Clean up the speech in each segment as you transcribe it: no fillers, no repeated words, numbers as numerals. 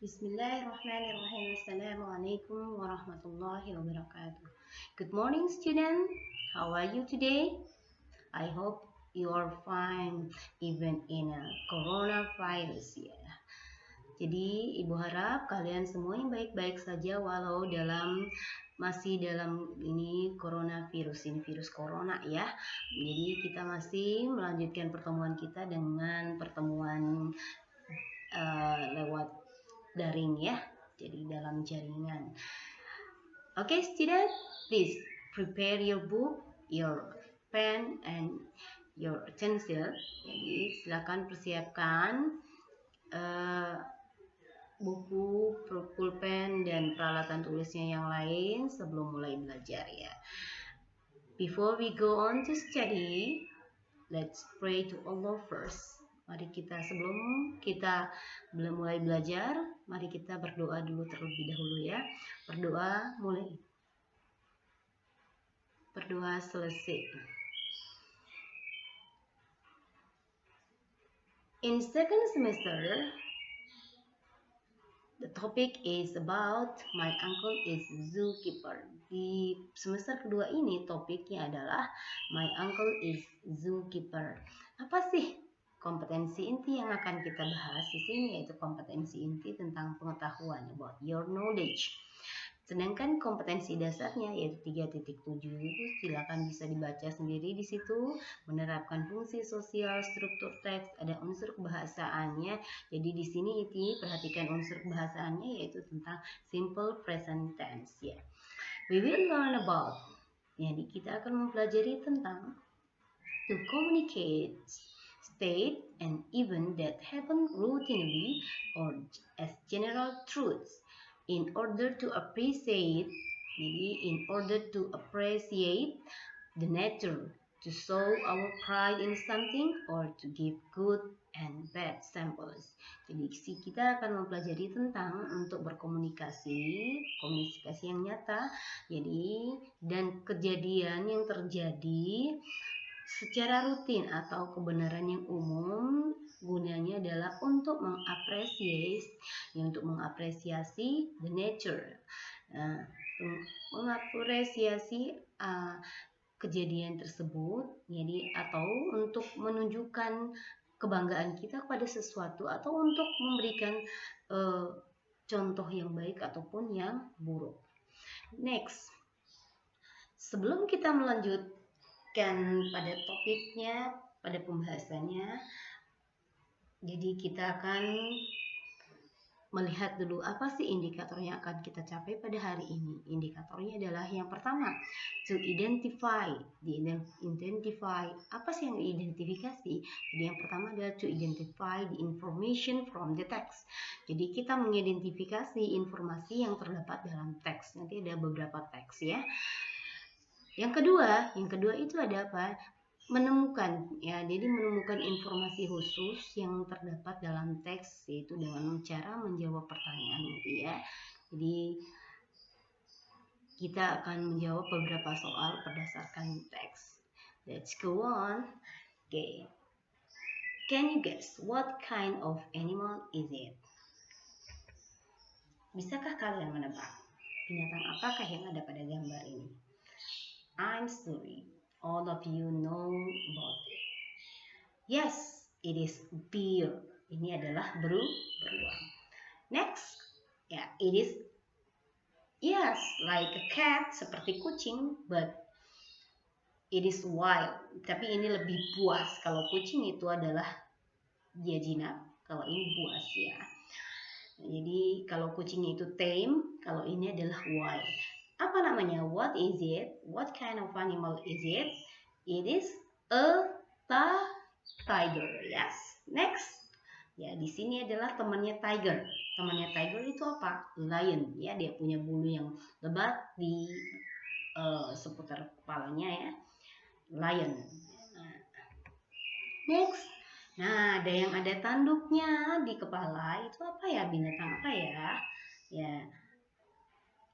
Bismillahirrahmanirrahim. Assalamualaikum warahmatullahi wabarakatuh. Good morning, student. How are you today? I hope you are fine even in a coronavirus ya. Jadi ibu harap kalian semua yang baik-baik saja walau masih dalam ini coronavirus, ini virus corona ya. Jadi kita masih melanjutkan pertemuan kita dengan pertemuan lewat daring ya, jadi dalam jaringan. Okay, student, please prepare your book, your pen, and your utensil. Jadi silakan persiapkan buku, pulpen, dan peralatan tulisnya yang lain sebelum mulai belajar ya. Before we go on to study, let's pray to Allah first. Mari sebelum kita mulai belajar, mari kita berdoa dulu terlebih dahulu ya. Berdoa mulai. Berdoa selesai. In second semester, the topic is about my uncle is zookeeper. Di semester kedua ini topiknya adalah my uncle is zookeeper. Apa sih kompetensi inti yang akan kita bahas di sini, yaitu kompetensi inti tentang pengetahuan, about your knowledge. Sedangkan kompetensi dasarnya yaitu 3.7 itu silakan bisa dibaca sendiri di situ, menerapkan fungsi sosial, struktur teks, ada unsur kebahasaannya. Jadi di sini perhatikan unsur kebahasaannya yaitu tentang simple present tense ya. We will learn about. Jadi kita akan mempelajari tentang to communicate state and event that happen routinely or as general truths in order to appreciate the nature, to show our pride in something, or to give good and bad samples. Jadi kita akan mempelajari tentang untuk berkomunikasi yang nyata, jadi dan kejadian yang terjadi secara rutin atau kebenaran yang umum, gunanya adalah untuk mengapresiasi the nature, mengapresiasi kejadian tersebut, jadi atau untuk menunjukkan kebanggaan kita kepada sesuatu atau untuk memberikan contoh yang baik ataupun yang buruk. Next, sebelum kita melanjutkan pada topiknya, pada pembahasannya, jadi kita akan melihat dulu apa sih indikator yang akan kita capai pada hari ini. Indikatornya adalah yang pertama, to identify. Apa sih yang diidentifikasi? Jadi yang pertama adalah to identify the information from the text. Jadi kita mengidentifikasi informasi yang terdapat dalam teks. Nanti ada beberapa teks ya. Yang kedua itu ada apa? Menemukan ya. Jadi menemukan informasi khusus yang terdapat dalam teks, yaitu dengan cara menjawab pertanyaan gitu ya. Jadi kita akan menjawab beberapa soal berdasarkan teks. Let's go on. Okay. Can you guess what kind of animal is it? Bisakah kalian menebak binatang apakah yang ada pada gambar ini? I'm sorry, all of you know about it. Yes, it is bear. Ini adalah beruang. Next, it is like a cat, seperti kucing, but it is wild. Tapi ini lebih buas. Kalau kucing itu adalah dia jinak, kalau ini buas ya. Jadi kalau kucing itu tame, kalau ini adalah wild. Apa namanya? What is it? What kind of animal is it? It is a tiger. Yes. Next. Ya, di sini adalah temannya tiger. Temannya tiger itu apa? Lion. Ya, dia punya bulu yang lebat di seputar kepalanya ya. Lion. Next. Nah, ada yang ada tanduknya di kepala. Itu apa ya? Binatang apa ya?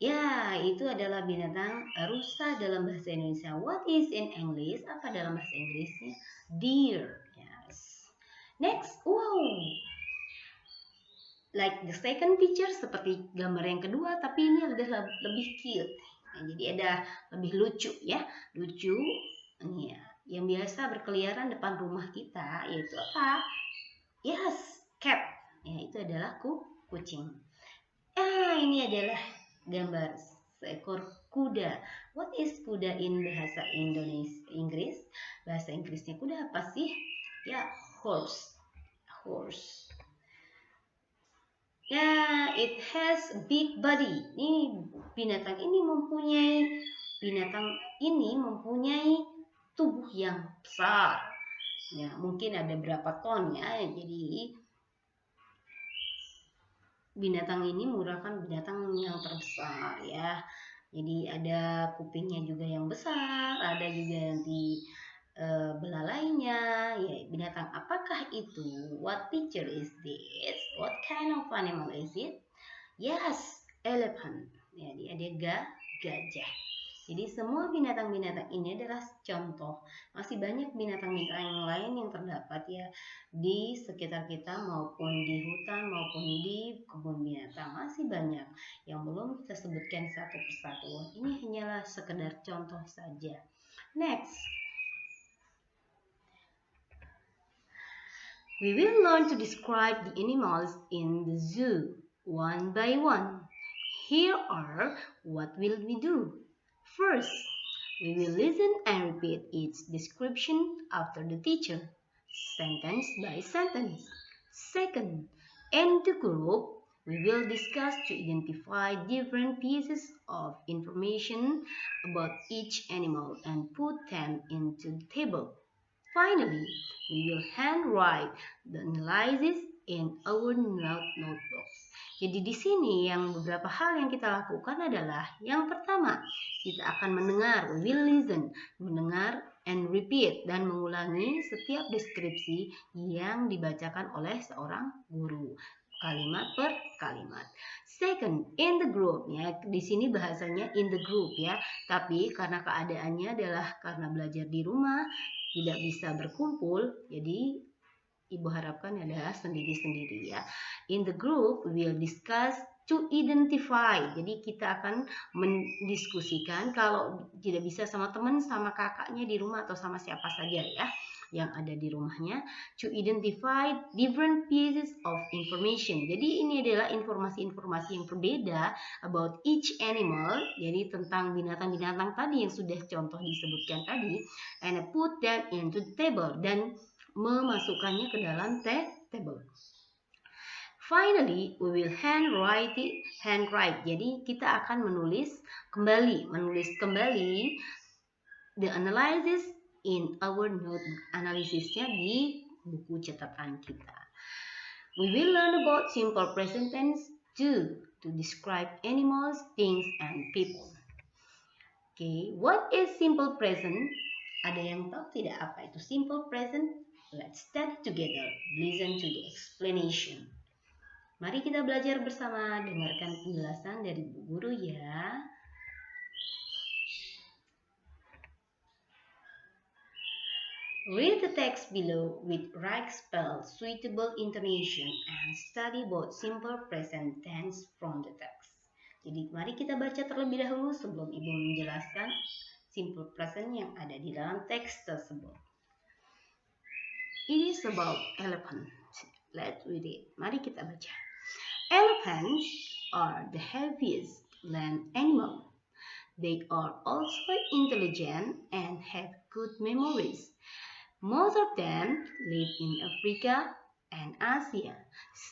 Ya, itu adalah binatang rusa dalam bahasa Indonesia. What is in English? Apa dalam bahasa Inggrisnya? Deer. Yes. Next. Wow. like the second picture, seperti gambar yang kedua, tapi ini adalah lebih cute. Nah, jadi ada lebih lucu ya, lucu. Ini ya, yang biasa berkeliaran depan rumah kita yaitu apa? Yes, cat. Ya, itu adalah kucing. Ini adalah gambar seekor kuda. What is kuda in bahasa Inggris? Bahasa Inggrisnya kuda apa sih? Ya, horse. Horse. Ya, it has a big body. Binatang ini mempunyai tubuh yang besar. Ya, mungkin ada berapa ton ya. Jadi binatang ini merupakan binatang yang terbesar ya. Jadi ada kupingnya juga yang besar, ada juga yang di belalainya. Ya, binatang apakah itu? What picture is this? What kind of animal is it? Yes, elephant. Ya, dia gajah. Jadi semua binatang-binatang ini adalah contoh. Masih banyak binatang-binatang yang lain yang terdapat ya di sekitar kita maupun di hutan maupun di kebun binatang. Masih banyak yang belum kita sebutkan satu persatu. Ini hanyalah sekedar contoh saja. Next. We will learn to describe the animals in the zoo one by one. Here are what will we do. First, we will listen and repeat each description after the teacher, sentence by sentence. Second, in the group, we will discuss to identify different pieces of information about each animal and put them into the table. Finally, we will handwrite the analysis in our notebooks. Jadi di sini yang beberapa hal yang kita lakukan adalah yang pertama, kita akan mendengar, we will listen, mendengar and repeat dan mengulangi setiap deskripsi yang dibacakan oleh seorang guru. Kalimat per kalimat. Second, in the group ya. Di sini bahasanya in the group ya. Tapi karena keadaannya adalah karena belajar di rumah, tidak bisa berkumpul, jadi Ibu harapkan adalah sendiri-sendiri ya. In the group, we will discuss to identify. Jadi kita akan mendiskusikan kalau tidak bisa sama teman, sama kakaknya di rumah atau sama siapa saja ya yang ada di rumahnya. To identify different pieces of information. Jadi ini adalah informasi-informasi yang berbeda about each animal. Jadi tentang binatang-binatang tadi yang sudah contoh disebutkan tadi. And put them into the table. Dan memasukkannya ke dalam table. Finally, we will handwrite. Jadi kita akan menulis kembali the analysis in our notebook. Analisisnya di buku catatan kita. We will learn about simple present tense too, to describe animals, things, and people. Okay, what is simple present? Ada yang tahu tidak apa itu simple present? Let's study together. Listen to the explanation. Mari kita belajar bersama. Dengarkan penjelasan dari Bu Guru ya. Read the text below with right spell, suitable intonation, and study both simple present tense from the text. Jadi mari kita baca terlebih dahulu sebelum Ibu menjelaskan simple present yang ada di dalam teks tersebut. It is about elephant. Let's read it. Mari kita baca. Elephants are the heaviest land animal. They are also intelligent and have good memories. Most of them live in Africa and Asia,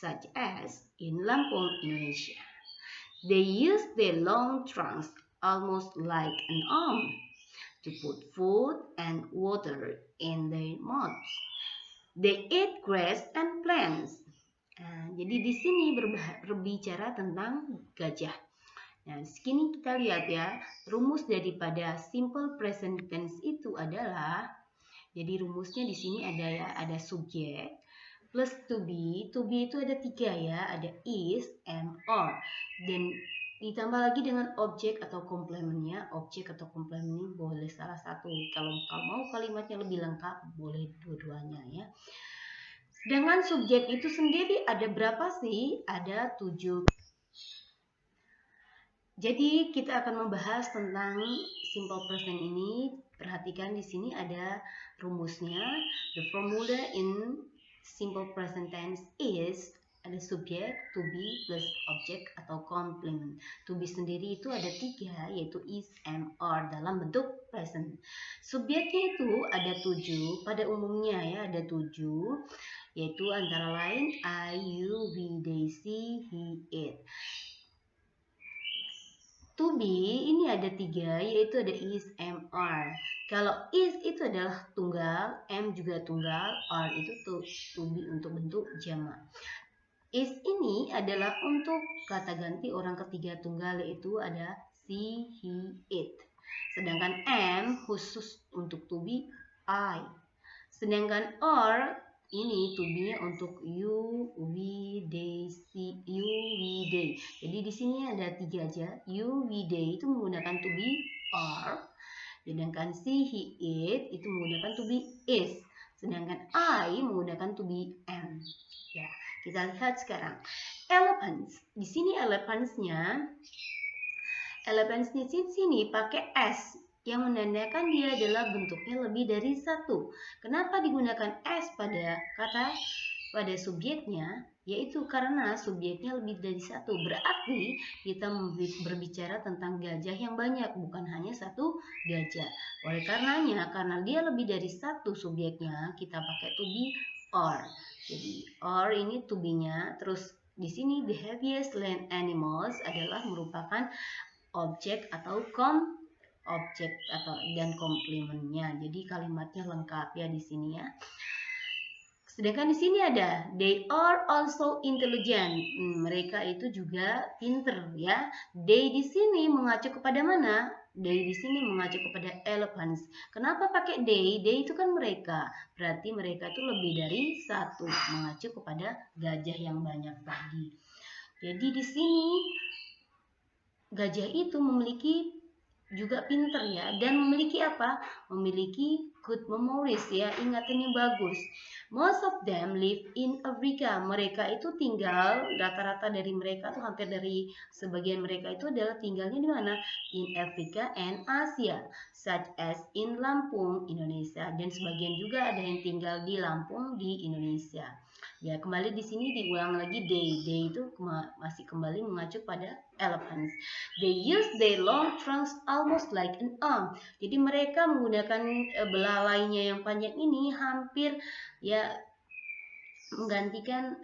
such as in Lampung, Indonesia. They use their long trunks almost like an arm to put food and water in their mouths. They eat grass and plants. Jadi di sini berbicara tentang gajah. Nah, sini kita lihat ya, rumus daripada simple present tense itu adalah, jadi rumusnya di sini ada subjek plus to be. To be itu ada 3 ya, ada is, am, are. Dan ditambah lagi dengan objek atau komplemennya. Objek atau komplemen ini boleh salah satu. Kalau mau kalimatnya lebih lengkap, boleh dua-duanya ya. Sedangkan subjek itu sendiri ada berapa sih? Ada 7. Jadi kita akan membahas tentang simple present ini. Perhatikan di sini ada rumusnya. The formula in simple present tense is ada subjek, to be plus object atau complement. To be sendiri itu ada 3, yaitu is, am, are dalam bentuk present. Subjeknya itu ada 7, pada umumnya ya ada 7, yaitu antara lain I, you, we, they, she, he, it. To be ini ada 3, yaitu ada is, am, are. Kalau is itu adalah tunggal, am juga tunggal, are itu to be untuk bentuk jamak. Is ini adalah untuk kata ganti orang ketiga tunggal, yaitu ada she, he, it. Sedangkan am khusus untuk to be I. Sedangkan are ini to be-nya untuk you, we, they, see, you, we, they. Jadi di sini ada 3 aja. You, we, they itu menggunakan to be are. Sedangkan she, he, it itu menggunakan to be is. Sedangkan I menggunakan to be am. Ya, kita lihat sekarang. Elephants. Di sini elephants-nya di sini pakai s, yang menandakan dia adalah bentuknya lebih dari 1. Kenapa digunakan s pada subjeknya? Yaitu karena subjeknya lebih dari 1. Berarti kita berbicara tentang gajah yang banyak, bukan hanya 1 gajah. Oleh karenanya, karena dia lebih dari 1 subjeknya, kita pakai to be or. Jadi or ini to be-nya. Terus di sini the heaviest land animals adalah merupakan objek atau objek atau dan komplementnya. Jadi kalimatnya lengkap ya di sini ya. Sedangkan di sini ada they are also intelligent. Mereka itu juga pinter ya. They di sini mengacu kepada mana? They di sini mengacu kepada elephants. Kenapa pakai they? They itu kan mereka. Berarti mereka itu lebih dari 1, mengacu kepada gajah yang banyak tadi. Jadi di sini gajah itu memiliki juga pinter ya, dan memiliki apa? Memiliki good memories ya, ingatannya bagus. Most of them live in Africa. Mereka itu tinggal, rata-rata dari mereka tuh hampir dari sebagian mereka itu adalah tinggalnya di mana? In Africa and Asia, such as in Lampung, Indonesia, dan sebagian juga ada yang tinggal di Lampung di Indonesia. Ya, kembali di sini diulang lagi they. They itu masih kembali mengacu pada elephants. They use their long trunks almost like an arm. Jadi mereka menggunakan belalainya yang panjang ini hampir ya menggantikan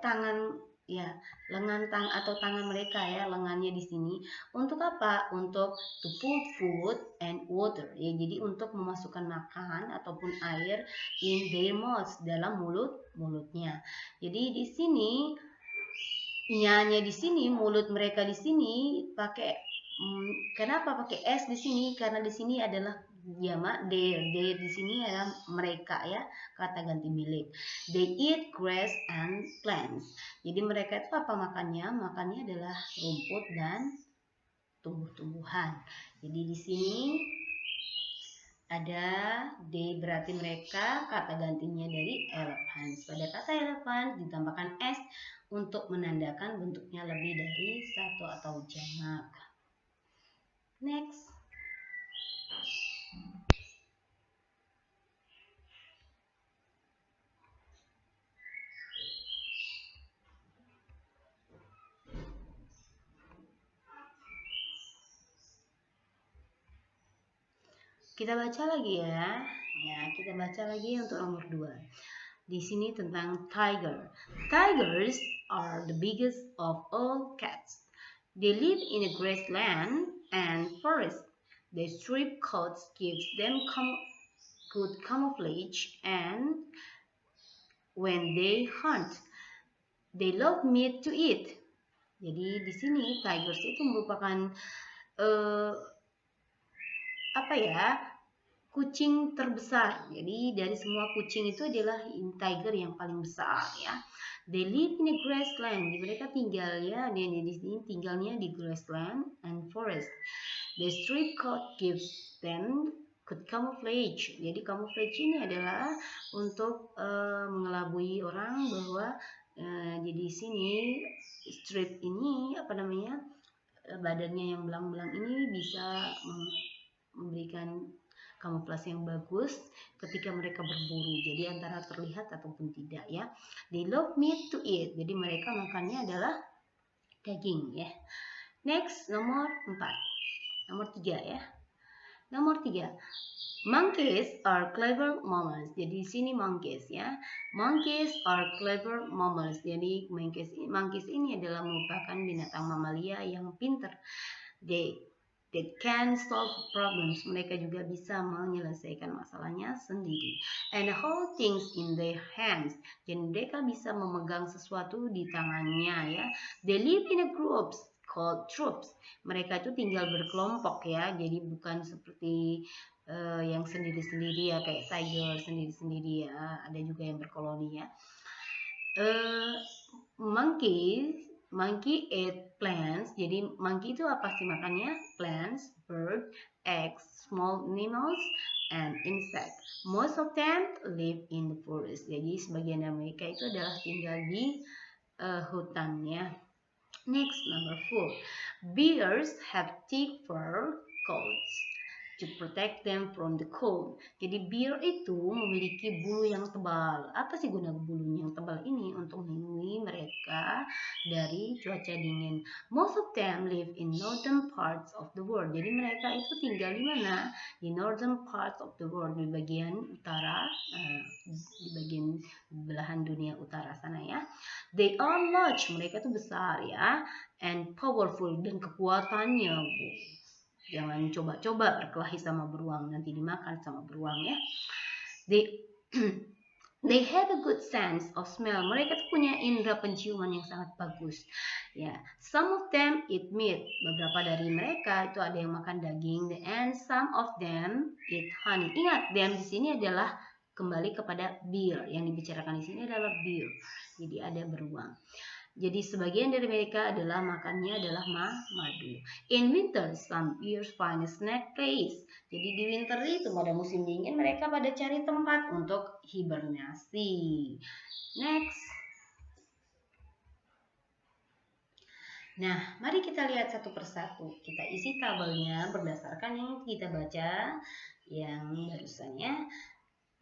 tangan ya, lengan atau tangan mereka ya, lengannya di sini untuk apa? Untuk to put food and water ya, jadi untuk memasukkan makan ataupun air in their mouths, dalam mulutnya. Jadi di sini nyanya di sini, mulut mereka di sini pakai kenapa pakai s di sini? Karena di sini adalah jamak their di sini adalah mereka ya, kata ganti milik. They eat grass and plants. Jadi mereka itu apa makannya? Makannya adalah rumput dan tumbuh-tumbuhan. Jadi di sini ada they, berarti mereka, kata gantinya dari elephants. Pada kata elephant ditambahkan s untuk menandakan bentuknya lebih dari 1 atau jamak. Next. Kita baca lagi ya. Ya, kita baca lagi untuk nomor 2. Di sini tentang tiger. Tigers are the biggest of all cats. They live in a grassland and forest. Their striped coats gives them good camouflage, and when they hunt, they love meat to eat. Jadi di sini tigers itu merupakan kucing terbesar. Jadi dari semua kucing itu adalah tiger yang paling besar ya. They live in a grassland. Mereka tinggal ya, di sini tinggalnya di grassland and forest. The striped coat gives them could camouflage. Jadi camouflage ini adalah untuk mengelabui orang bahwa jadi sini strip ini badannya yang belang-belang ini bisa memberikan kamuflase yang bagus ketika mereka berburu. Jadi antara terlihat ataupun tidak ya. They love meat to eat. Jadi mereka makannya adalah daging ya. Next, nomor 4. Nomor 3 ya. Nomor 3. Monkeys are clever mammals. Jadi di sini monkeys ya. Monkeys are clever mammals. Jadi monkeys ini adalah merupakan binatang mamalia yang pintar. They can solve problems. Mereka juga bisa menyelesaikan masalahnya sendiri. And hold things in their hands. Dan mereka bisa memegang sesuatu di tangannya ya. They live in a groups called troops. Mereka itu tinggal berkelompok ya. Jadi bukan seperti yang sendiri-sendiri ya, kayak tiger sendiri-sendiri ya. Ada juga yang berkoloni ya. Monkey eat plants. Jadi monkey itu apa sih makannya? Plants, bird, eggs, small animals, and insects. Most of them live in the forest. Jadi sebagian dari mereka itu adalah tinggal di hutan ya. Next, number 4. Bears have thick fur coats to protect them from the cold. Jadi bear itu memiliki bulu yang tebal. Apa sih guna bulunya yang tebal ini? Untuk melindungi mereka dari cuaca dingin. Most of them live in northern parts of the world. Jadi mereka itu tinggal di mana? Di northern parts of the world, di bagian utara, di bagian belahan dunia utara sana ya. They are large, mereka itu besar ya, and powerful, dan kekuatannya jangan coba-coba berkelahi sama beruang, nanti dimakan sama beruang ya. They have a good sense of smell. Mereka tuh punya indera penciuman yang sangat bagus. Ya, some of them eat meat. Beberapa dari mereka itu ada yang makan daging, and some of them eat honey. Ingat, them di sini adalah kembali kepada bear. Yang dibicarakan di sini adalah bear. Jadi ada beruang. Jadi sebagian dari mereka adalah makannya adalah madu. In winter, some bears find a snack place. Jadi di winter itu pada musim dingin mereka pada cari tempat untuk hibernasi. Next. Nah, mari kita lihat satu persatu. Kita isi tabelnya berdasarkan yang kita baca yang barusan ya.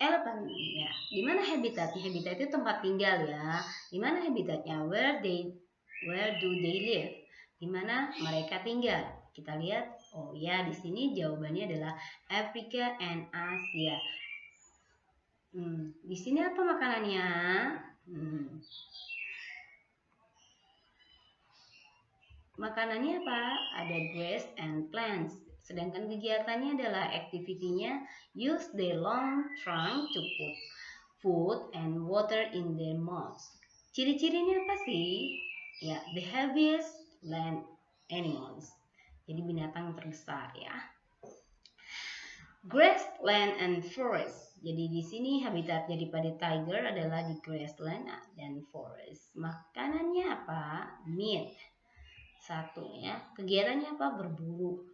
Elephant ya. Di mana habitatnya? Habitat itu tempat tinggal ya. Di mana habitatnya? Where do they live? Di mana mereka tinggal? Kita lihat. Oh ya, di sini jawabannya adalah Afrika and Asia. Di sini apa makanannya? Makanannya apa? Ada grass and plants. Sedangkan kegiatannya adalah aktivitinya use their long trunk to put food and water in their mouths. Ciri-cirinya apa sih? Ya, the heaviest land animals. Jadi binatang terbesar ya. Grassland and forest. Jadi di sini habitat daripada tiger adalah di grassland dan forest. Makanannya apa? Meat. 1 ya. Kegiatannya apa? Berburu.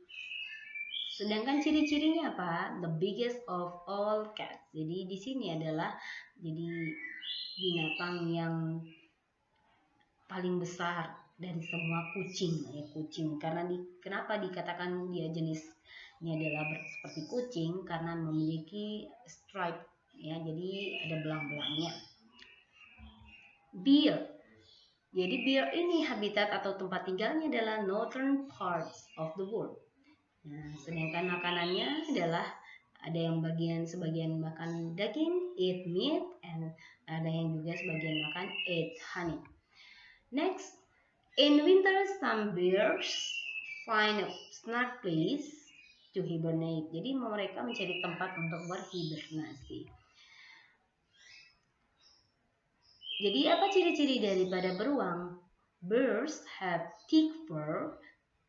Sedangkan ciri-cirinya apa? The biggest of all cats. Jadi di sini adalah jadi binatang yang paling besar dari semua kucing ya, kucing. Karena kenapa dikatakan dia jenisnya adalah seperti kucing? Karena memiliki stripe ya, jadi ada belang-belangnya. Bear. Jadi bear ini habitat atau tempat tinggalnya adalah northern parts of the world. Nah, sedangkan makanannya adalah ada yang sebagian makan daging, eat meat, and ada yang juga sebagian makan eat honey. Next, in winter some bears find a snug place to hibernate. Jadi mereka mencari tempat untuk berhibernasi. Jadi apa ciri-ciri daripada beruang? Bears have thick fur.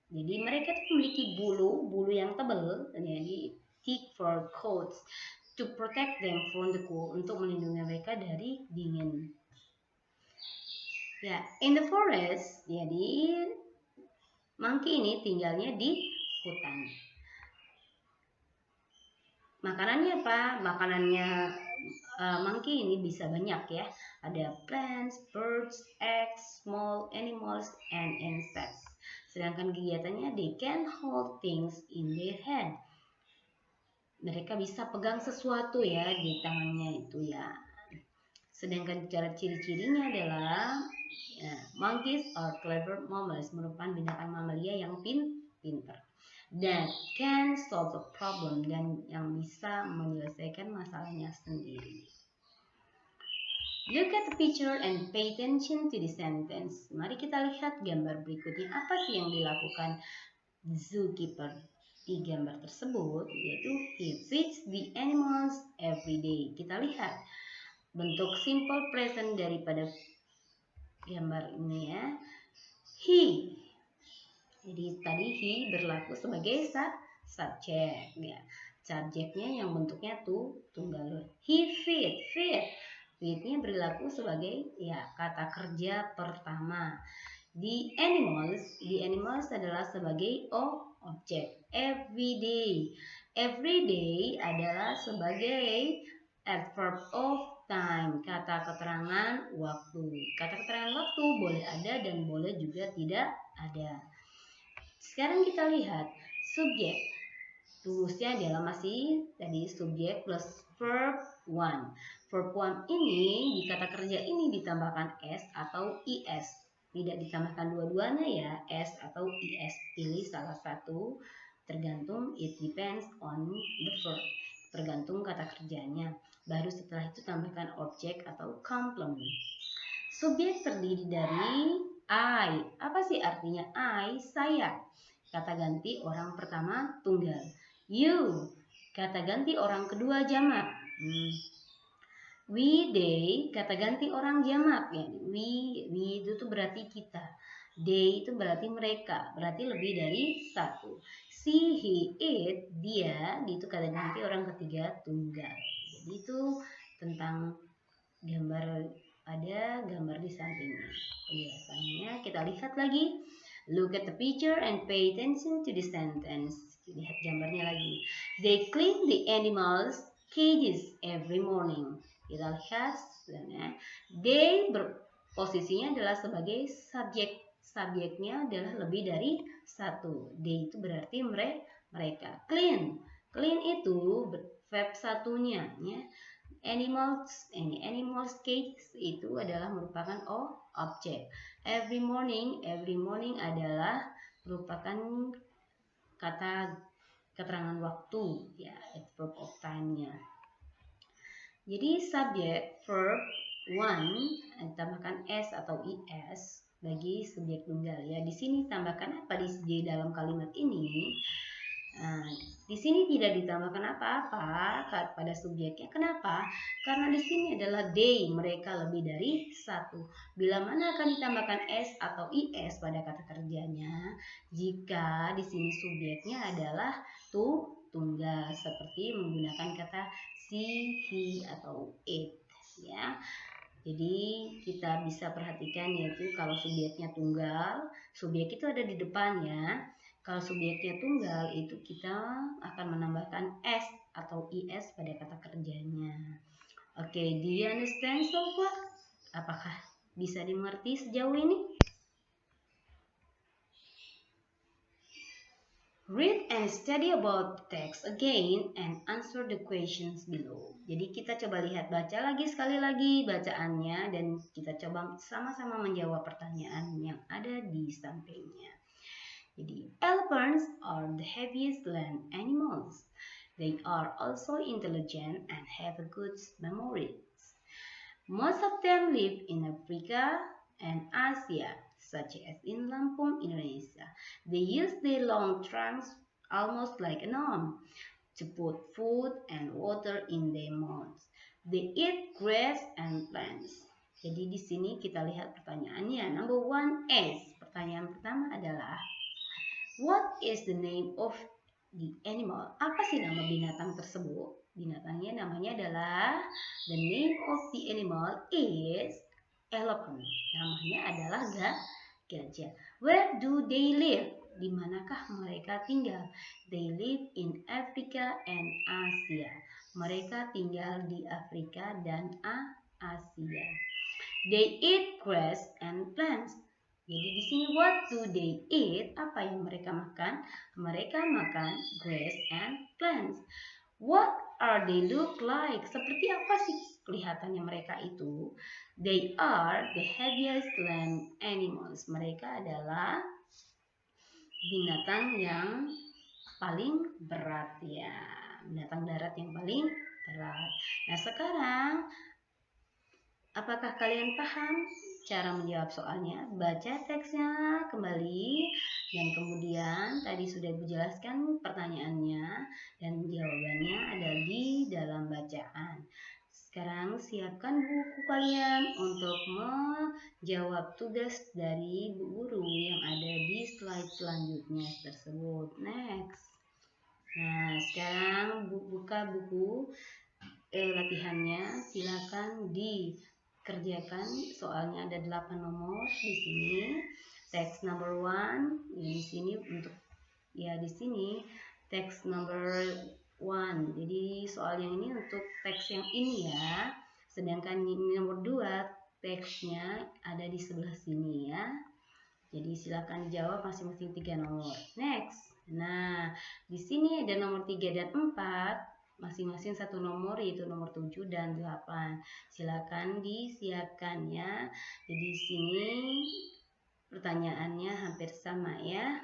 Jadi mereka itu memiliki bulu yang tebal, jadi thick fur coats to protect them from the cold, untuk melindungi mereka dari dingin. Ya, in the forest, jadi monkey ini tinggalnya di hutan. Makanannya apa? Makanannya monkey ini bisa banyak ya. Ada plants, birds, eggs, small animals, and insects. Sedangkan kegiatannya they can hold things in their hand. Mereka bisa pegang sesuatu ya di tangannya itu ya. Sedangkan cara ciri-cirinya adalah ya, monkeys are clever mammals, merupakan binatang mamalia yang pintar. That can solve a problem, dan yang bisa menyelesaikan masalahnya sendiri. Look at the picture and pay attention to the sentence. Mari kita lihat gambar berikutnya. Apa sih yang dilakukan zookeeper di gambar tersebut? Yaitu he feeds the animals every day. Kita lihat bentuk simple present daripada gambar ini ya. He. Jadi tadi he berlaku sebagai subjek ya. Subjeknya yang bentuknya tunggal. He feed-nya berlaku sebagai ya kata kerja pertama. The animals adalah sebagai objek. Every day adalah sebagai adverb of time, kata keterangan waktu. Kata keterangan waktu boleh ada dan boleh juga tidak ada. Sekarang kita lihat subjek. Rumusnya adalah masih tadi subjek plus verb 1. Verb 1 ini di kata kerja ini ditambahkan s atau is. Tidak ditambahkan dua-duanya ya, s atau is. Pilih salah satu, tergantung, it depends on the verb. Tergantung kata kerjanya. Baru setelah itu tambahkan objek atau complement. Subjek terdiri dari I. Apa sih artinya I? Saya. Kata ganti orang pertama tunggal. You. Kata ganti orang kedua jamak. We, they. Kata ganti orang jamak. Ya. We itu tuh berarti kita. They itu berarti mereka. Berarti lebih dari satu. She, he, it, dia. Itu kata ganti orang ketiga tunggal. Jadi itu tentang gambar, ada gambar di sampingnya. Penjelasannya kita lihat lagi. Look at the picture and pay attention to the sentence. Lihat gambarnya lagi. They clean the animals cages every morning. Kita lihat sebenarnya. They posisinya adalah sebagai subjek. Subjeknya adalah lebih dari satu. They itu berarti mereka. Clean itu verb satunya ya. Animals cages itu adalah merupakan objek. Every morning adalah merupakan kata keterangan waktu ya, verb of time-nya. Jadi subjek verb 1 ditambahkan s atau is bagi subjek tunggal ya. Di sini tambahkan apa di dalam kalimat ini? Nah, di sini tidak ditambahkan apa-apa pada subjeknya. Kenapa? Karena di sini adalah they, mereka lebih dari satu. Bila mana akan ditambahkan s atau is pada kata kerjanya? Jika di sini subjeknya adalah tunggal, seperti menggunakan kata she, he, atau it, ya. Jadi kita bisa perhatikan yaitu kalau subjeknya tunggal, subjek itu ada di depan ya. Kalau subjeknya tunggal itu kita akan menambahkan s atau is pada kata kerjanya. Oke, do you understand so far? Apakah bisa dimengerti sejauh ini? Read and study about the text again and answer the questions below. Jadi kita coba lihat, baca lagi sekali lagi bacaannya dan kita coba sama-sama menjawab pertanyaan yang ada di sampingnya. Jadi, elephants are the heaviest land animals. They are also intelligent and have a good memory. Most of them live in Africa and Asia, such as in Lampung, Indonesia. They use their long trunks, almost like an arm, to put food and water in their mouths. They eat grass and plants. Jadi di sini kita lihat pertanyaannya. Number 1 is. Pertanyaan pertama adalah, what is the name of the animal? Apa sih nama binatang tersebut? Binatangnya namanya adalah, the name of the animal is elephant. Namanya adalah gajah. Where do they live? Di manakah mereka tinggal? They live in Africa and Asia. Mereka tinggal di Afrika dan Asia. They eat grass and plants. Jadi di sini what do they eat? Apa yang mereka makan? Mereka makan grass and plants. What are they look like? Seperti apa sih kelihatannya mereka itu? They are the heaviest land animals. Mereka adalah binatang yang paling berat ya. Binatang darat yang paling berat. Nah, sekarang apakah kalian paham cara menjawab soalnya? Baca teksnya kembali dan kemudian tadi sudah dijelaskan pertanyaannya dan jawabannya ada di dalam bacaan. Sekarang siapkan buku kalian untuk menjawab tugas dari Bu Guru yang ada di slide selanjutnya tersebut. Next. Nah, sekarang buka buku latihannya, silakan dikerjakan. Soalnya ada 8 nomor di sini. Text number 1 ya, di sini untuk ya di sini text number 1. Jadi soal yang ini untuk teks yang ini ya. Sedangkan ini nomor 2 teksnya ada di sebelah sini ya. Jadi silakan dijawab masing-masing 3 nomor. Next. Nah, di sini ada nomor 3 dan 4. Masing-masing satu nomor yaitu nomor 7 dan 8. Silakan disiapkan ya. Jadi di sini pertanyaannya hampir sama ya.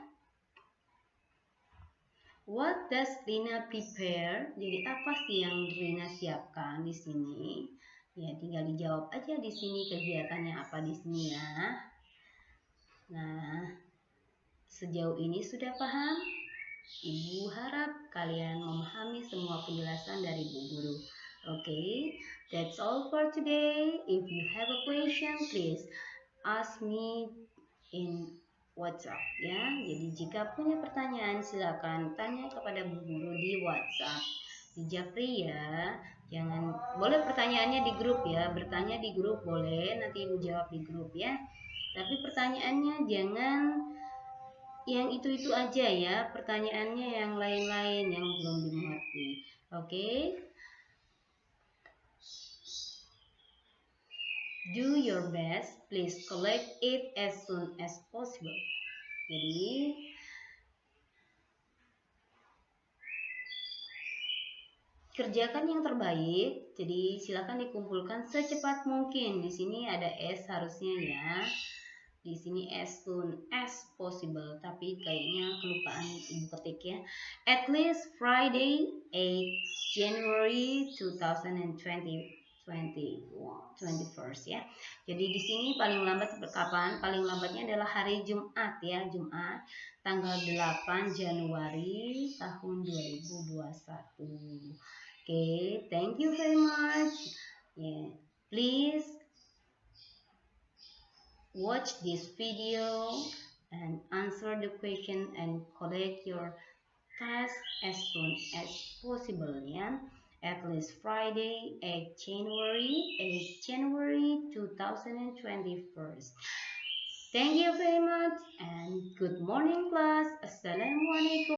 What does Rina prepare? Jadi apa sih yang Rina siapkan di sini? Ya, tinggal dijawab aja di sini kegiatannya apa di sini ya. Nah, sejauh ini sudah paham? Ibu harap kalian memahami semua penjelasan dari Bu Guru. Okay, that's all for today. If you have a question, please ask me in WhatsApp ya. Jadi jika punya pertanyaan silakan tanya kepada Bu Guru di WhatsApp. Di Japri ya. Jangan boleh pertanyaannya di grup ya. Bertanya di grup boleh, nanti Ibu jawab di grup ya. Tapi pertanyaannya jangan yang itu-itu aja ya, pertanyaannya yang lain-lain yang belum dimengerti. Oke? Do your best, please collect it as soon as possible. Jadi kerjakan yang terbaik. Jadi silakan dikumpulkan secepat mungkin. Di sini ada S harusnya ya. Di sini as soon as possible, tapi kayaknya kelupaan ibu ketik ya. At least Friday 8 January 2021 ya. Jadi di sini paling lambat kapan? Paling lambatnya adalah hari Jumat ya, Jumat tanggal 8 Januari tahun 2021. Okay, thank you very much. Yeah, please watch this video and answer the question and collect your task as soon as possible ya. At least Friday 8 January 2021. Thank you very much and good morning class. Assalamualaikum.